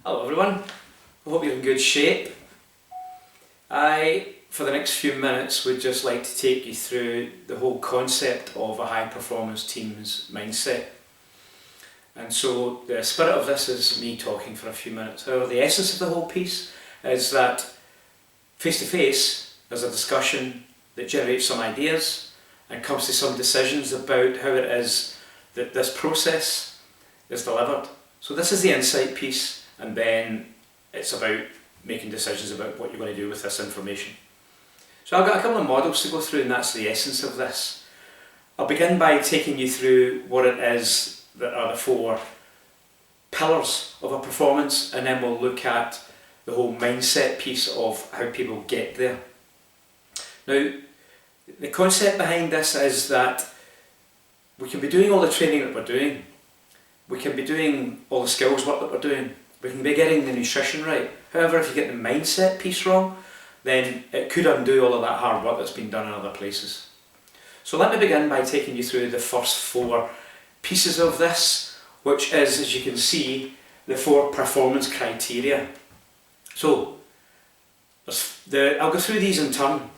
Hello everyone, I hope you're in good shape. For the next few minutes, would just like to take you through the whole concept of a high performance team's mindset. And so the spirit of this is me talking for a few minutes. However, the essence of the whole piece is that face to face there's a discussion that generates some ideas and comes to some decisions about how it is that this process is delivered. So this is the insight piece, and then it's about making decisions about what you're going to do with this information. So I've got a couple of models to go through, and that's the essence of this. I'll begin by taking you through what it is that are the four pillars of a performance, and then we'll look at the whole mindset piece of how people get there. Now, the concept behind this is that we can be doing all the training that we're doing, we can be doing all the skills work that we're doing, we can be getting the nutrition right. However, if you get the mindset piece wrong, then it could undo all of that hard work that's been done in other places. So let me begin by taking you through the first four pieces of this, which is, as you can see, the four performance criteria. So I'll go through these in turn,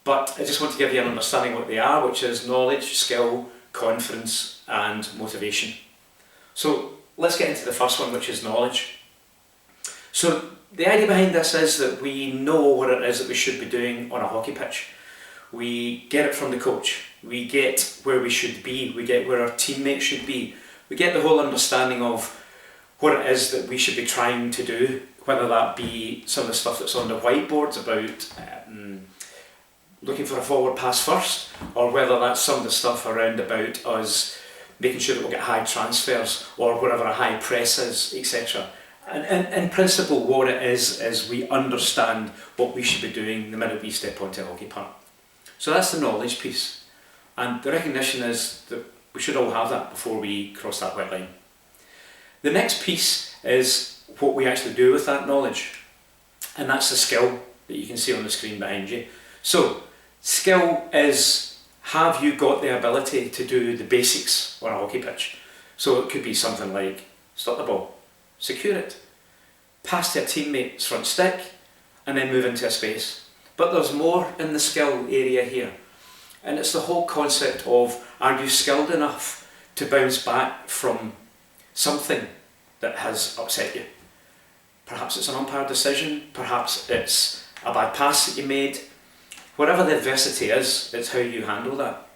but I just want to give you an understanding of what they are, which is knowledge, skill, confidence and motivation. So let's get into the first one, which is knowledge. So the idea behind this is that we know what it is that we should be doing on a hockey pitch. We get it from the coach, we get where we should be, we get where our teammates should be, we get the whole understanding of what it is that we should be trying to do, whether that be some of the stuff that's on the whiteboards about looking for a forward pass first, or whether that's some of the stuff around about us making sure that we'll get high transfers, or whatever a high press is, etc. And in principle, what it is we understand what we should be doing the minute we step onto a hockey park. So that's the knowledge piece, and the recognition is that we should all have that before we cross that white line. The next piece is what we actually do with that knowledge, and that's the skill that you can see on the screen behind you. So skill is, have you got the ability to do the basics on a hockey pitch? So it could be something like stop the ball, secure it, pass to a teammate's front stick, and then move into a space. But there's more in the skill area here, and it's the whole concept of, are you skilled enough to bounce back from something that has upset you? Perhaps it's an umpire decision, perhaps it's a bad pass that you made. Whatever the adversity is, it's how you handle that.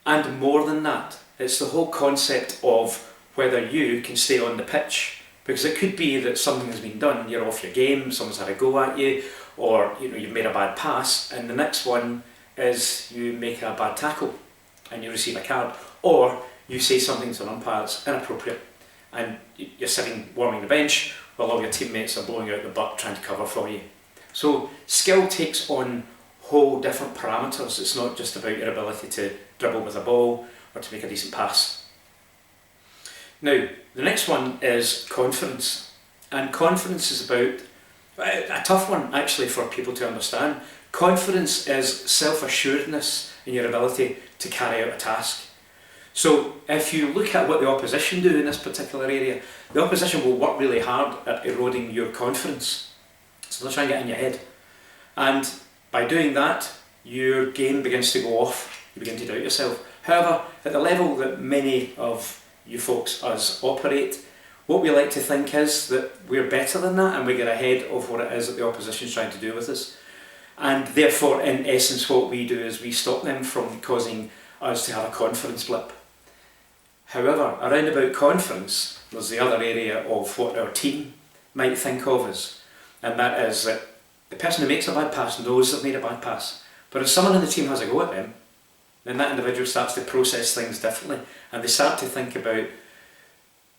And more than that, it's the whole concept of whether you can stay on the pitch. Because it could be that something has been done, you're off your game, someone's had a go at you, or you've made a bad pass, and the next one is you make a bad tackle and you receive a card, or you say something to an umpire that's inappropriate and you're sitting warming the bench while all your teammates are blowing out the butt trying to cover for you. So skill takes on whole different parameters. It's not just about your ability to dribble with a ball or to make a decent pass. Now, the next one is confidence, and confidence is about a tough one actually for people to understand. Confidence is self-assuredness in your ability to carry out a task. So if you look at what the opposition do in this particular area, the opposition will work really hard at eroding your confidence. So they'll try and get in your head, and by doing that, your game begins to go off, you begin to doubt yourself. However, at the level that many of you folks us operate, what we like to think is that we're better than that and we get ahead of what it is that the opposition is trying to do with us. And therefore, in essence, what we do is we stop them from causing us to have a confidence blip. However, around about confidence, there's the other area of what our team might think of us, and that is that the person who makes a bad pass knows they've made a bad pass. But if someone in the team has a go at them, then that individual starts to process things differently, and they start to think about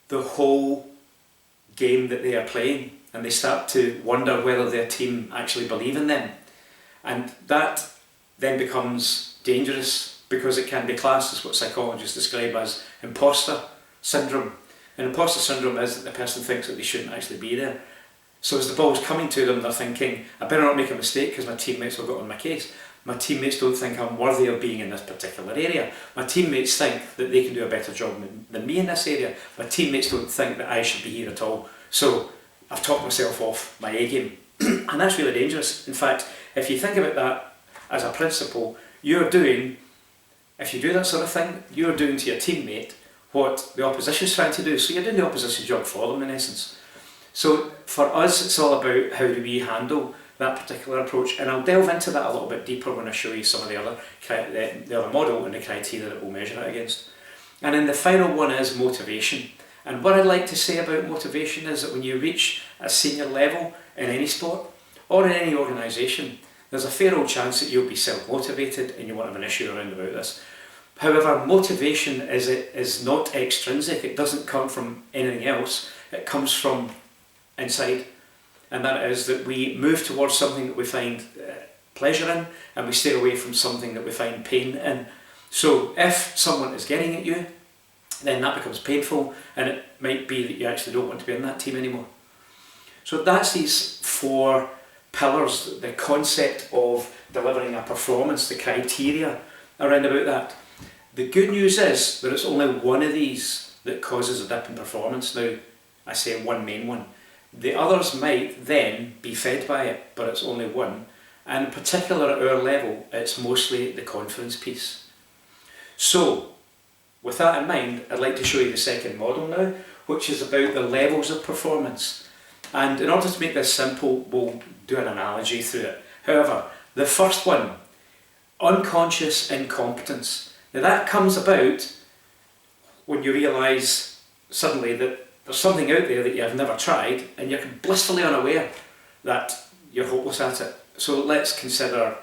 the whole game that they are playing, and they start to wonder whether their team actually believe in them. And that then becomes dangerous, because it can be classed as what psychologists describe as imposter syndrome. And imposter syndrome is that the person thinks that they shouldn't actually be there. So as the ball's coming to them, they're thinking, I better not make a mistake because my teammates will get on my case. My teammates don't think I'm worthy of being in this particular area. My teammates think that they can do a better job than me in this area. My teammates don't think that I should be here at all. So I've talked myself off my A game. And that's really dangerous. In fact, if you think about that as a principle, you're doing, if you do that sort of thing, you're doing to your teammate what the opposition's trying to do. So you're doing the opposition job for them in essence. So for us, it's all about how do we handle that particular approach, and I'll delve into that a little bit deeper when I show you some of the other model and the criteria that we'll measure it against. And then the final one is motivation. And what I'd like to say about motivation is that when you reach a senior level in any sport or in any organisation, there's a fair old chance that you'll be self-motivated and you won't have an issue around about this. However, motivation is not extrinsic. It doesn't come from anything else. It comes from inside. And that is that we move towards something that we find pleasure in, and we stay away from something that we find pain in. So if someone is getting at you, then that becomes painful, and it might be that you actually don't want to be in that team anymore. So that's these 4 pillars, the concept of delivering a performance, the criteria around about that. The good news is that it's only one of these that causes a dip in performance. Now, I say one main one. The others might then be fed by it, but it's only one. And in particular at our level, it's mostly the confidence piece. So, with that in mind, I'd like to show you the second model now, which is about the levels of performance. And in order to make this simple, we'll do an analogy through it. However, the first one, unconscious incompetence. Now that comes about when you realise suddenly that there's something out there that you have never tried and you're blissfully unaware that you're hopeless at it. So let's consider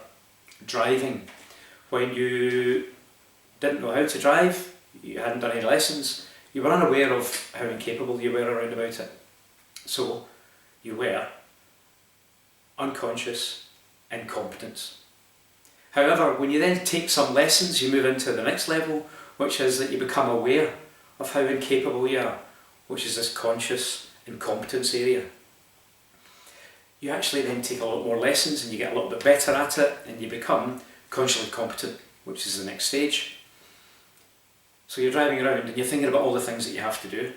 driving. When you didn't know how to drive, you hadn't done any lessons, you were unaware of how incapable you were around about it. So you were unconscious incompetence. However, when you then take some lessons, you move into the next level, which is that you become aware of how incapable you are, which is this conscious incompetence area. You actually then take a lot more lessons and you get a little bit better at it, and you become consciously competent, which is the next stage. So you're driving around and you're thinking about all the things that you have to do.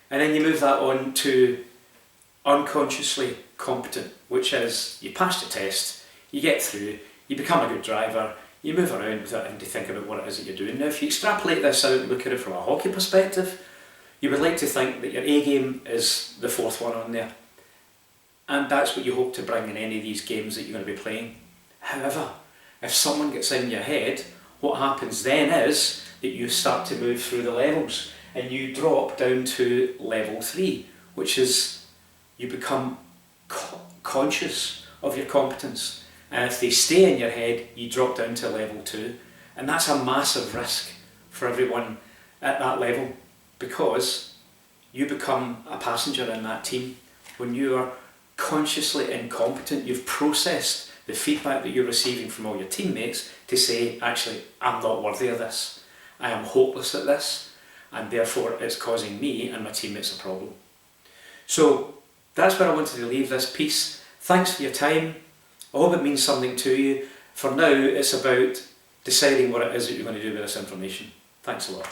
And then you move that on to unconsciously competent, which is you pass the test, you get through, you become a good driver, you move around without having to think about what it is that you're doing. Now if you extrapolate this out and look at it from a hockey perspective, you would like to think that your A game is the 4th one on there. And that's what you hope to bring in any of these games that you're going to be playing. However, if someone gets in your head, what happens then is that you start to move through the levels and you drop down to level 3, which is you become conscious of your competence. And if they stay in your head, you drop down to level 2. And that's a massive risk for everyone at that level, because you become a passenger in that team. When you are consciously incompetent, you've processed the feedback that you're receiving from all your teammates to say, actually, I'm not worthy of this. I am hopeless at this, and therefore it's causing me and my teammates a problem. So that's where I wanted to leave this piece. Thanks for your time. I hope it means something to you. For now, it's about deciding what it is that you're going to do with this information. Thanks a lot.